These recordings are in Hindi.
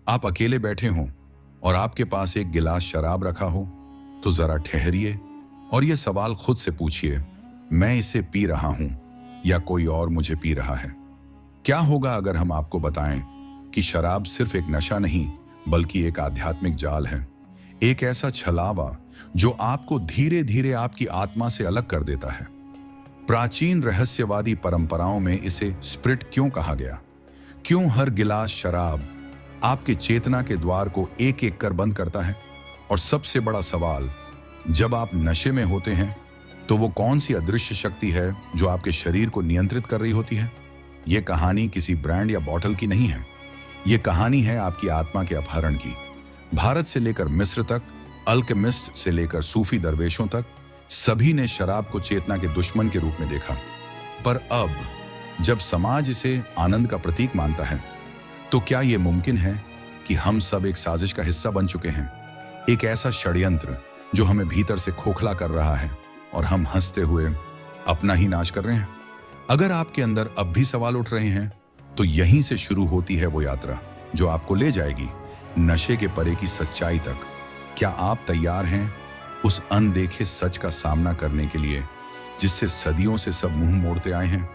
आप अकेले बैठे हों और आपके पास एक गिलास शराब रखा हो, तो जरा ठहरिए और यह सवाल खुद से पूछिए, मैं इसे पी रहा हूं या कोई और मुझे पी रहा है? क्या होगा अगर हम आपको बताएं कि शराब सिर्फ एक नशा नहीं बल्कि एक आध्यात्मिक जाल है, एक ऐसा छलावा जो आपको धीरे धीरे आपकी आत्मा से अलग कर देता है। प्राचीन रहस्यवादी परंपराओं में इसे स्प्रिट क्यों कहा गया? क्यों हर गिलास शराब आपके चेतना के द्वार को एक एक कर बंद करता है? और सबसे बड़ा सवाल, जब आप नशे में होते हैं तो वो कौन सी अदृश्य शक्ति है जो आपके शरीर को नियंत्रित कर रही होती है? ये कहानी किसी ब्रांड या बॉटल की नहीं है। ये कहानी है आपकी आत्मा के अपहरण की। भारत से लेकर मिस्र तक, अल्केमिस्ट से लेकर सूफी दरवेशों तक, सभी ने शराब को चेतना के दुश्मन के रूप में देखा। पर अब जब समाज इसे आनंद का प्रतीक मानता है, तो क्या यह मुमकिन है कि हम सब एक साजिश का हिस्सा बन चुके हैं? एक ऐसा षड्यंत्र जो हमें भीतर से खोखला कर रहा है और हम हंसते हुए अपना ही नाश कर रहे हैं। अगर आपके अंदर अब भी सवाल उठ रहे हैं, तो यहीं से शुरू होती है वो यात्रा जो आपको ले जाएगी नशे के परे की सच्चाई तक। क्या आप तैयार हैं उस अनदेखे सच का सामना करने के लिए जिससे सदियों से सब मुंह मोड़ते आए हैं?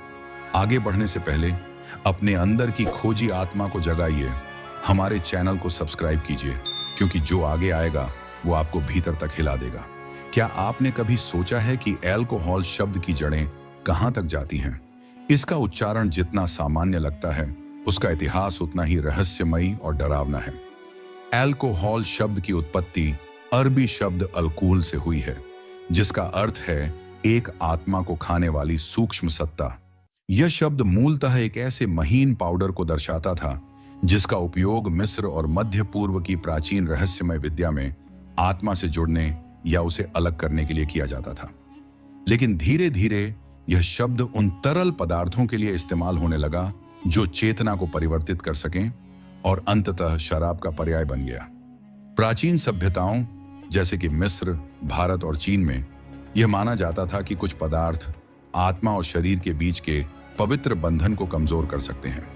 आगे बढ़ने से पहले अपने अंदर की खोजी आत्मा को जगाइए। हमारे चैनल को सब्सक्राइब कीजिए, क्योंकि जो आगे आएगा वो आपको भीतर तक हिला देगा। क्या आपने कभी सोचा है कि अल्कोहल शब्द की जड़ें कहां तक जाती हैं? इसका उच्चारण जितना सामान्य लगता है, उसका इतिहास उतना ही रहस्यमयी और डरावना है। अल्कोहल शब्द की उत्पत्ति अरबी शब्द अल्कोहल से हुई है, जिसका अर्थ है एक आत्मा को खाने वाली सूक्ष्म सत्ता। यह शब्द मूलतः एक ऐसे महीन पाउडर को दर्शाता था जिसका उपयोग मिस्र और मध्य पूर्व की प्राचीन रहस्यमय विद्या में आत्मा से जुड़ने या उसे अलग करने के लिए किया जाता था। लेकिन धीरे धीरे यह शब्द उन तरल पदार्थों के लिए इस्तेमाल होने लगा जो चेतना को परिवर्तित कर सकें, और अंततः शराब का पर्याय बन गया। प्राचीन सभ्यताओं जैसे कि मिस्र, भारत और चीन में यह माना जाता था कि कुछ पदार्थ आत्मा और शरीर के बीच के पवित्र बंधन को कमजोर कर सकते हैं।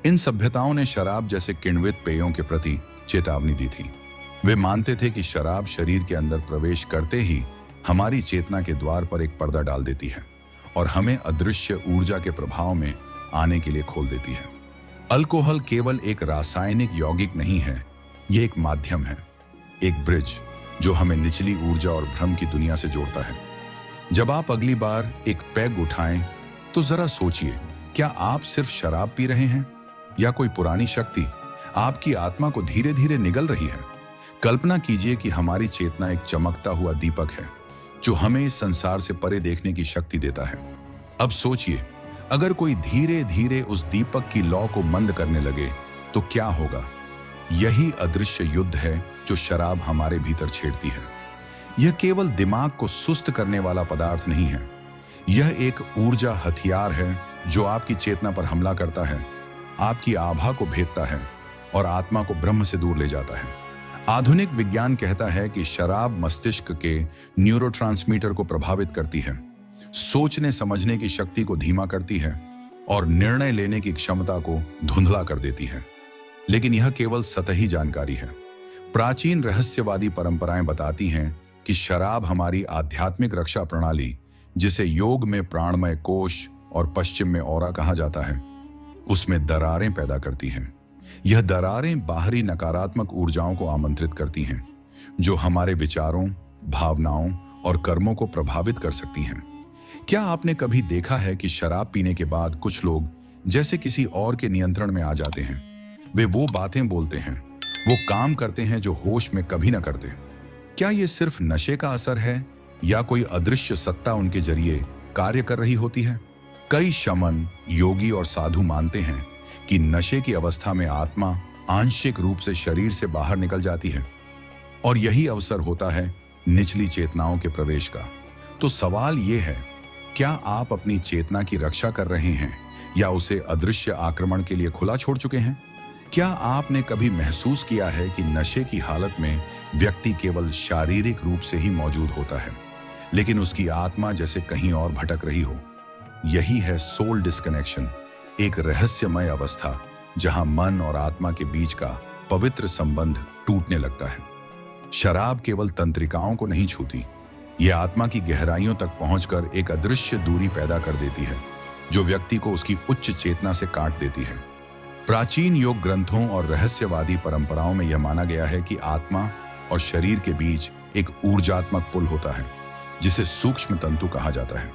इन सभ्यताओं ने शराब जैसे किण्वित पेयों के प्रति चेतावनी दी थी। वे मानते थे कि शराब शरीर के अंदर प्रवेश करते ही हमारी चेतना के द्वार पर एक पर्दा डाल देती है और हमें अदृश्य ऊर्जा के प्रभाव में आने के लिए खोल देती है। अल्कोहल केवल एक रासायनिक यौगिक नहीं है, ये एक माध्यम है, एक ब्रिज जो हमें निचली ऊर्जा और भ्रम की दुनिया से जोड़ता है। जब आप अगली बार एक पैग उठाएं, तो जरा सोचिए, क्या आप सिर्फ शराब पी रहे हैं या कोई पुरानी शक्ति आपकी आत्मा को धीरे धीरे निगल रही है? कल्पना कीजिए कि हमारी चेतना एक चमकता हुआ दीपक है जो हमें इस संसार से परे देखने की शक्ति देता है। अब सोचिए, अगर कोई धीरे धीरे उस दीपक की लौ को मंद करने लगे तो क्या होगा? यही अदृश्य युद्ध है जो शराब हमारे भीतर छेड़ती है। यह केवल दिमाग को सुस्त करने वाला पदार्थ नहीं है, यह एक ऊर्जा हथियार है जो आपकी चेतना पर हमला करता है, आपकी आभा को भेदता है और आत्मा को ब्रह्म से दूर ले जाता है। आधुनिक विज्ञान कहता है कि शराब मस्तिष्क के न्यूरोट्रांसमीटर को प्रभावित करती है, सोचने समझने की शक्ति को धीमा करती है और निर्णय लेने की क्षमता को धुंधला कर देती है। लेकिन यह केवल सतही जानकारी है। प्राचीन रहस्यवादी परंपराएं बताती हैं कि शराब हमारी आध्यात्मिक रक्षा प्रणाली, जिसे योग में प्राणमय कोश और पश्चिम में औरा कहा जाता है, उसमें दरारें पैदा करती हैं। यह दरारें बाहरी नकारात्मक ऊर्जाओं को आमंत्रित करती हैं जो हमारे विचारों, भावनाओं और कर्मों को प्रभावित कर सकती हैं। क्या आपने कभी देखा है कि शराब पीने के बाद कुछ लोग जैसे किसी और के नियंत्रण में आ जाते हैं? वे वो बातें बोलते हैं, वो काम करते हैं जो होश में कभी ना करते। क्या ये सिर्फ नशे का असर है या कोई अदृश्य सत्ता उनके जरिए कार्य कर रही होती है? कई शमन, योगी और साधु मानते हैं कि नशे की अवस्था में आत्मा आंशिक रूप से शरीर से बाहर निकल जाती है और यही अवसर होता है निचली चेतनाओं के प्रवेश का। तो सवाल यह है, क्या आप अपनी चेतना की रक्षा कर रहे हैं या उसे अदृश्य आक्रमण के लिए खुला छोड़ चुके हैं? क्या आपने कभी महसूस किया है कि नशे की हालत में व्यक्ति केवल शारीरिक रूप से ही मौजूद होता है, लेकिन उसकी आत्मा जैसे कहीं और भटक रही हो? यही है सोल डिस्कनेक्शन, एक रहस्यमय अवस्था जहां मन और आत्मा के बीच का पवित्र संबंध टूटने लगता है। शराब केवल तंत्रिकाओं को नहीं छूती, यह आत्मा की गहराइयों तक पहुंचकर एक अदृश्य दूरी पैदा कर देती है, जो व्यक्ति को उसकी उच्च चेतना से काट देती है। प्राचीन योग ग्रंथों और रहस्यवादी परंपराओं में यह माना गया है कि आत्मा और शरीर के बीच एक ऊर्जात्मक पुल होता है, जिसे सूक्ष्म तंतु कहा जाता है।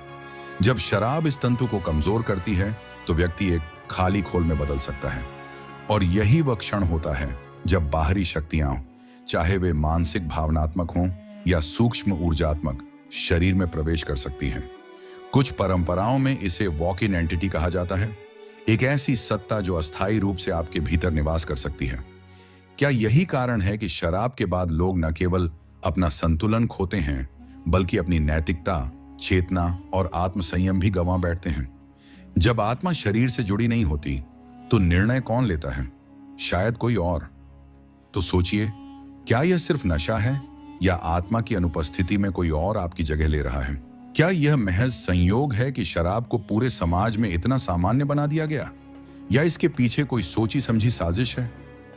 जब शराब इस तंतु को कमजोर करती है तो व्यक्ति एक खाली खोल में बदल सकता है, और यही वह क्षण होता है जब बाहरी शक्तियां, चाहे वे मानसिक भावनात्मक हों या सूक्ष्म ऊर्जात्मक, शरीर में प्रवेश कर सकती हैं। कुछ परंपराओं में इसे वॉक इन एंटिटी कहा जाता है, एक ऐसी सत्ता जो अस्थायी रूप से आपके भीतर निवास कर सकती है। क्या यही कारण है कि शराब के बाद लोग न केवल अपना संतुलन खोते हैं, बल्कि अपनी नैतिकता, चेतना और आत्मसंयम भी गंवा बैठते हैं? जब आत्मा शरीर से जुड़ी नहीं होती तो निर्णय कौन लेता है? शायद कोई और। तो सोचिए, क्या यह सिर्फ नशा है या आत्मा की अनुपस्थिति में कोई और आपकी जगह ले रहा है? क्या यह महज संयोग है कि शराब को पूरे समाज में इतना सामान्य बना दिया गया, या इसके पीछे कोई सोची समझी साजिश है?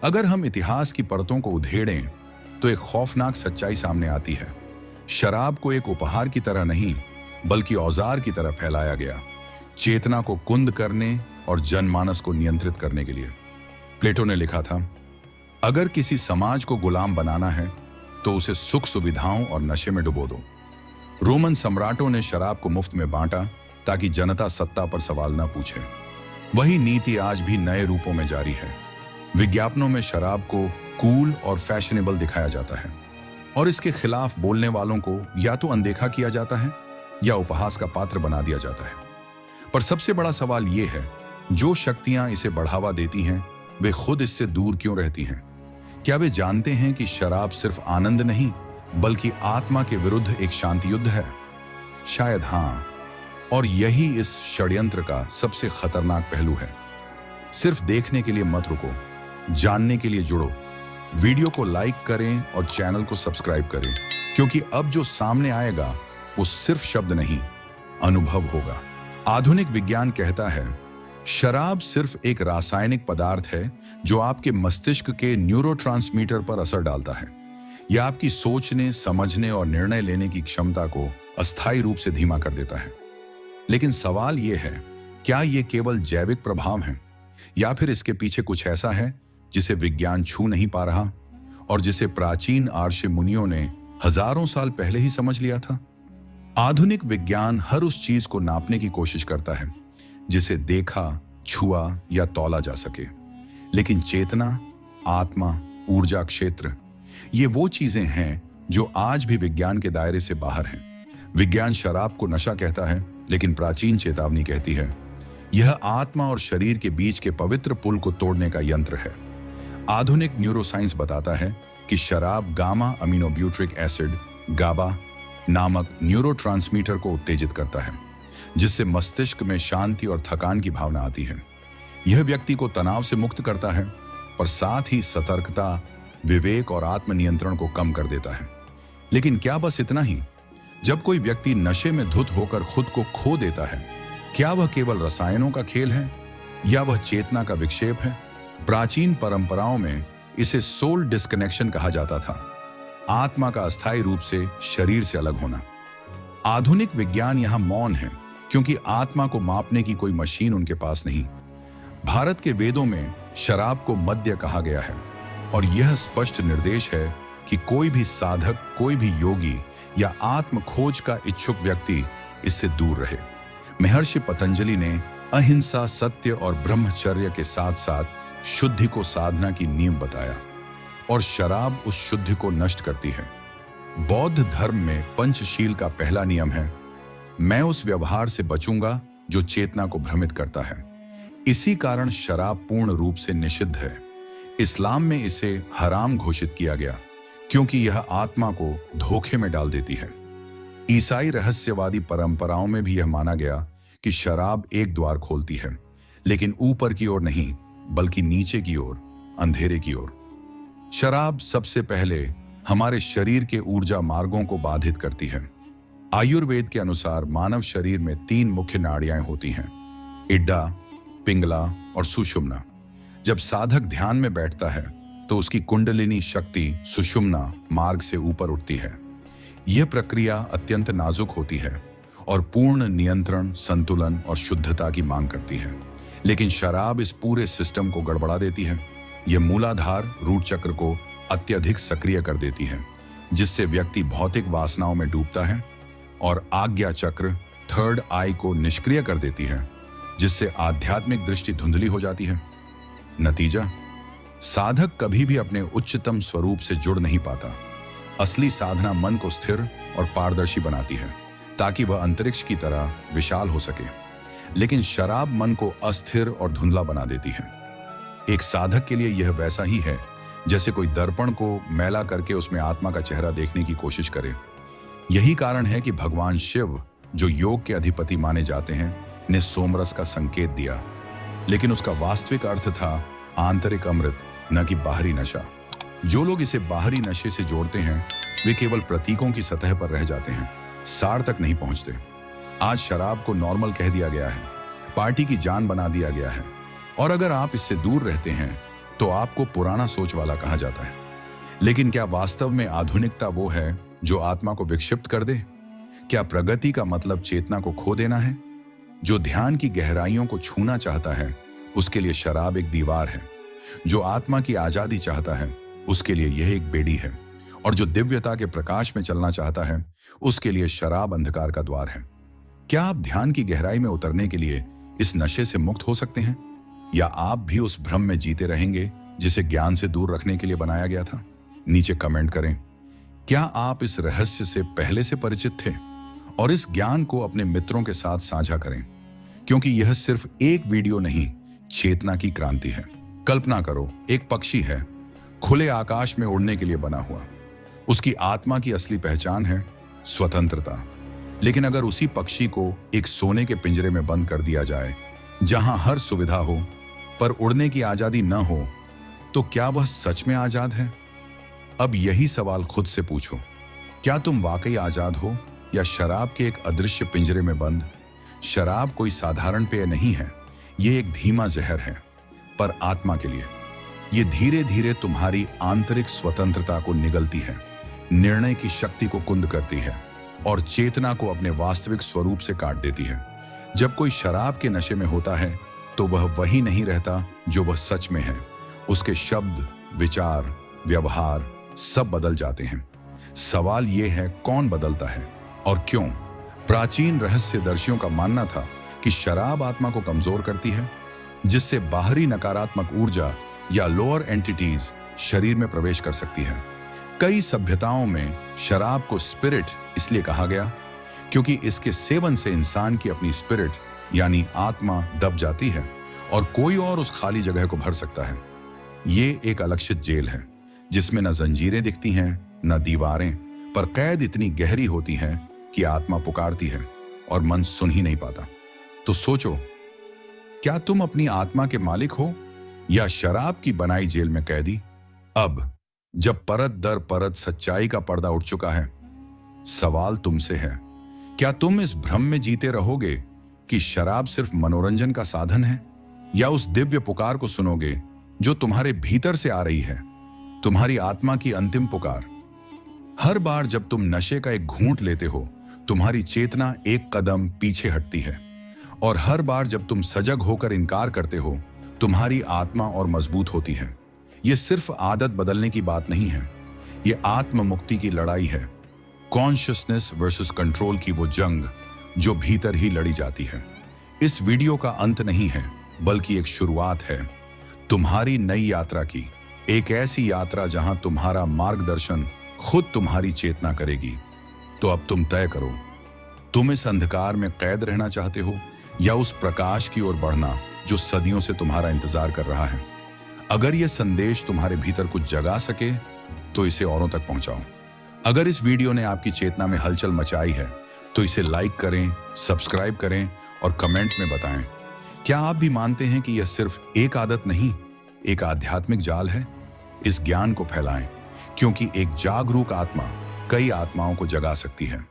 अगर हम इतिहास की परतों को उधेड़ें तो एक खौफनाक सच्चाई सामने आती है। शराब को एक उपहार की तरह नहीं, बल्कि औजार की तरह फैलाया गया, चेतना को कुंद करने और जनमानस को नियंत्रित करने के लिए। प्लेटो ने लिखा था, अगर किसी समाज को गुलाम बनाना है तो उसे सुख सुविधाओं और नशे में डुबो दो। रोमन सम्राटों ने शराब को मुफ्त में बांटा ताकि जनता सत्ता पर सवाल न पूछे। वही नीति आज भी नए रूपों में जारी है। विज्ञापनों में शराब को कूल और फैशनेबल दिखाया जाता है, और इसके खिलाफ बोलने वालों को या तो अनदेखा किया जाता है या उपहास का पात्र बना दिया जाता है। पर सबसे बड़ा सवाल यह है, जो शक्तियां इसे बढ़ावा देती हैं, वे खुद इससे दूर क्यों रहती हैं? क्या वे जानते हैं कि शराब सिर्फ आनंद नहीं, बल्कि आत्मा के विरुद्ध एक शांति युद्ध है? शायद हां, और यही इस षड्यंत्र का सबसे खतरनाक पहलू है। सिर्फ देखने के लिए मत रुको, जानने के लिए जुड़ो। वीडियो को लाइक करें और चैनल को सब्सक्राइब करें, क्योंकि अब जो सामने आएगा वो सिर्फ शब्द नहीं, अनुभव होगा। आधुनिक विज्ञान कहता है, शराब सिर्फ एक रासायनिक पदार्थ है जो आपके मस्तिष्क के न्यूरोट्रांसमीटर पर असर डालता है। यह आपकी सोचने, समझने और निर्णय लेने की क्षमता को अस्थायी रूप से धीमा कर देता है। लेकिन सवाल यह है, क्या यह केवल जैविक प्रभाव है, या फिर इसके पीछे कुछ ऐसा है जिसे विज्ञान छू नहीं पा रहा, और जिसे प्राचीन आर्ष मुनियों ने हजारों साल पहले ही समझ लिया था? आधुनिक विज्ञान हर उस चीज को नापने की कोशिश करता है जिसे देखा, छुआ या तौला जा सके, लेकिन चेतना, आत्मा, ऊर्जा क्षेत्र, ये वो चीजें हैं जो आज भी विज्ञान के दायरे से बाहर हैं। विज्ञान शराब को नशा कहता है, लेकिन प्राचीन चेतावनी कहती है, यह आत्मा और शरीर के बीच के पवित्र पुल को तोड़ने का यंत्र है। आधुनिक न्यूरोसाइंस बताता है कि शराब गामा अमीनोब्यूट्रिक एसिड, गाबा नामक न्यूरोट्रांसमीटर को उत्तेजित करता है, जिससे मस्तिष्क में शांति और थकान की भावना आती है। यह व्यक्ति को तनाव से मुक्त करता है, और साथ ही सतर्कता, विवेक और आत्मनियंत्रण को कम कर देता है। लेकिन क्या बस इतना ही? जब कोई व्यक्ति नशे में धुत होकर खुद को खो देता है, क्या वह केवल रसायनों का खेल है, या वह चेतना का विक्षेप है? प्राचीन परंपराओं में इसे सोल डिस्कनेक्शन कहा जाता था, आत्मा का अस्थायी रूप से शरीर से अलग होना। आधुनिक विज्ञान यहां मौन है, क्योंकि आत्मा को मापने की कोई मशीन उनके पास नहीं। भारत के वेदों में शराब को मद्य कहा गया है, और यह स्पष्ट निर्देश है कि कोई भी साधक, कोई भी योगी या आत्म खोज का इच्छुक व्यक्ति इससे दूर रहे। महर्षि पतंजलि ने अहिंसा, सत्य और ब्रह्मचर्य के साथ साथ शुद्धि को साधना की नींव बताया, और शराब उस शुद्धि को नष्ट करती है। बौद्ध धर्म में पंचशील का पहला नियम है, मैं उस व्यवहार से बचूंगा जो चेतना को भ्रमित करता है। इसी कारण शराब पूर्ण रूप से निषिद्ध है। इस्लाम में इसे हराम घोषित किया गया, क्योंकि यह आत्मा को धोखे में डाल देती है। ईसाई रहस्यवादी परंपराओं में भी यह माना गया कि शराब एक द्वार खोलती है, लेकिन ऊपर की ओर नहीं, बल्कि नीचे की ओर, अंधेरे की ओर। शराब सबसे पहले हमारे शरीर के ऊर्जा मार्गों को बाधित करती है। आयुर्वेद के अनुसार मानव शरीर में 3 मुख्य नाड़ियां होती हैं, इड्डा, पिंगला और सुषुम्ना। जब साधक ध्यान में बैठता है तो उसकी कुंडलिनी शक्ति सुषुम्ना मार्ग से ऊपर उठती है। यह प्रक्रिया अत्यंत नाजुक होती है और पूर्ण नियंत्रण, संतुलन और शुद्धता की मांग करती है। लेकिन शराब इस पूरे सिस्टम को गड़बड़ा देती है। यह मूलाधार रूट चक्र को अत्यधिक सक्रिय कर देती है, जिससे व्यक्ति भौतिक वासनाओं में डूबता है, और आज्ञा चक्र थर्ड आई को निष्क्रिय कर देती है, जिससे आध्यात्मिक दृष्टि धुंधली हो जाती है। नतीजा, साधक कभी भी अपने उच्चतम स्वरूप से जुड़ नहीं पाता। असली साधना मन को स्थिर और पारदर्शी बनाती है, ताकि वह अंतरिक्ष की तरह विशाल हो सके। लेकिन शराब मन को अस्थिर और धुंधला बना देती है। एक साधक के लिए यह वैसा ही है जैसे कोई दर्पण को मैला करके उसमें आत्मा का चेहरा देखने की कोशिश करे। यही कारण है कि भगवान शिव, जो योग के अधिपति माने जाते हैं, ने सोमरस का संकेत दिया, लेकिन उसका वास्तविक अर्थ था आंतरिक अमृत, न कि बाहरी नशा। जो लोग इसे बाहरी नशे से जोड़ते हैं, वे केवल प्रतीकों की सतह पर रह जाते हैं, सार तक नहीं पहुंचते। आज शराब को नॉर्मल कह दिया गया है, पार्टी की जान बना दिया गया है, और अगर आप इससे दूर रहते हैं तो आपको पुराना सोच वाला कहा जाता है। लेकिन क्या वास्तव में आधुनिकता वो है जो आत्मा को विक्षिप्त कर दे? क्या प्रगति का मतलब चेतना को खो देना है? जो ध्यान की गहराइयों को छूना चाहता है, उसके लिए शराब एक दीवार है। जो आत्मा की आजादी चाहता है, उसके लिए यह एक बेड़ी है। और जो दिव्यता के प्रकाश में चलना चाहता है, उसके लिए शराब अंधकार का द्वार है। क्या आप ध्यान की गहराई में उतरने के लिए इस नशे से मुक्त हो सकते हैं, या आप भी उस भ्रम में जीते रहेंगे जिसे ज्ञान से दूर रखने के लिए बनाया गया था? नीचे कमेंट करें। क्या आप इस रहस्य से पहले से परिचित थे? और इस ज्ञान को अपने मित्रों के साथ साझा करें, क्योंकि यह सिर्फ एक वीडियो नहीं, चेतना की क्रांति है। कल्पना करो, एक पक्षी है, खुले आकाश में उड़ने के लिए बना हुआ। उसकी आत्मा की असली पहचान है स्वतंत्रता। लेकिन अगर उसी पक्षी को एक सोने के पिंजरे में बंद कर दिया जाए, जहां हर सुविधा हो पर उड़ने की आजादी न हो, तो क्या वह सच में आजाद है? अब यही सवाल खुद से पूछो। क्या तुम वाकई आजाद हो, या शराब के एक अदृश्य पिंजरे में बंद? शराब कोई साधारण पेय नहीं है, यह एक धीमा जहर है, पर आत्मा के लिए। यह धीरे धीरे तुम्हारी आंतरिक स्वतंत्रता को निगलती है, निर्णय की शक्ति को कुंद करती है, और चेतना को अपने वास्तविक स्वरूप से काट देती है। जब कोई शराब के नशे में होता है, तो वह वही नहीं रहता जो वह सच में है। उसके शब्द, विचार, व्यवहार सब बदल जाते हैं। सवाल यह है, कौन बदलता है और क्यों? प्राचीन रहस्यदर्शियों का मानना था कि शराब आत्मा को कमजोर करती है, जिससे बाहरी नकारात्मक ऊर्जा या लोअर एंटिटीज शरीर में प्रवेश कर सकती है। कई सभ्यताओं में शराब को स्पिरिट इसलिए कहा गया क्योंकि इसके सेवन से इंसान की अपनी स्पिरिट यानी आत्मा दब जाती है और कोई और उस खाली जगह को भर सकता है। ये एक अलक्षित जेल है, जिसमें न जंजीरें दिखती हैं, न दीवारें, पर कैद इतनी गहरी होती है कि आत्मा पुकारती है और मन सुन ही नहीं पाता। तो सोचो, क्या तुम अपनी आत्मा के मालिक हो, या शराब की बनाई जेल में कैदी? अब जब परत दर परत सच्चाई का पर्दा उठ चुका है, सवाल तुमसे है, क्या तुम इस भ्रम में जीते रहोगे कि शराब सिर्फ मनोरंजन का साधन है, या उस दिव्य पुकार को सुनोगे जो तुम्हारे भीतर से आ रही है, तुम्हारी आत्मा की अंतिम पुकार? हर बार जब तुम नशे का एक घूंट लेते हो, तुम्हारी चेतना एक कदम पीछे हटती है, और हर बार जब तुम सजग होकर इनकार करते हो, तुम्हारी आत्मा और मजबूत होती है। यह सिर्फ आदत बदलने की बात नहीं है, यह आत्म मुक्ति की लड़ाई है। कॉन्शियसनेस वर्सेस कंट्रोल की वो जंग जो भीतर ही लड़ी जाती है। इस वीडियो का अंत नहीं है, बल्कि एक शुरुआत है तुम्हारी नई यात्रा की, एक ऐसी यात्रा जहां तुम्हारा मार्गदर्शन खुद तुम्हारी चेतना करेगी। तो अब तुम तय करो, तुम इस अंधकार में कैद रहना चाहते हो, या उस प्रकाश की ओर बढ़ना जो सदियों से तुम्हारा इंतजार कर रहा है। अगर यह संदेश तुम्हारे भीतर कुछ जगा सके, तो इसे औरों तक पहुंचाओ। अगर इस वीडियो ने आपकी चेतना में हलचल मचाई है, तो इसे लाइक करें, सब्सक्राइब करें और कमेंट में बताएं। क्या आप भी मानते हैं कि यह सिर्फ एक आदत नहीं, एक आध्यात्मिक जाल है? इस ज्ञान को फैलाएं, क्योंकि एक जागरूक आत्मा कई आत्माओं को जगा सकती है।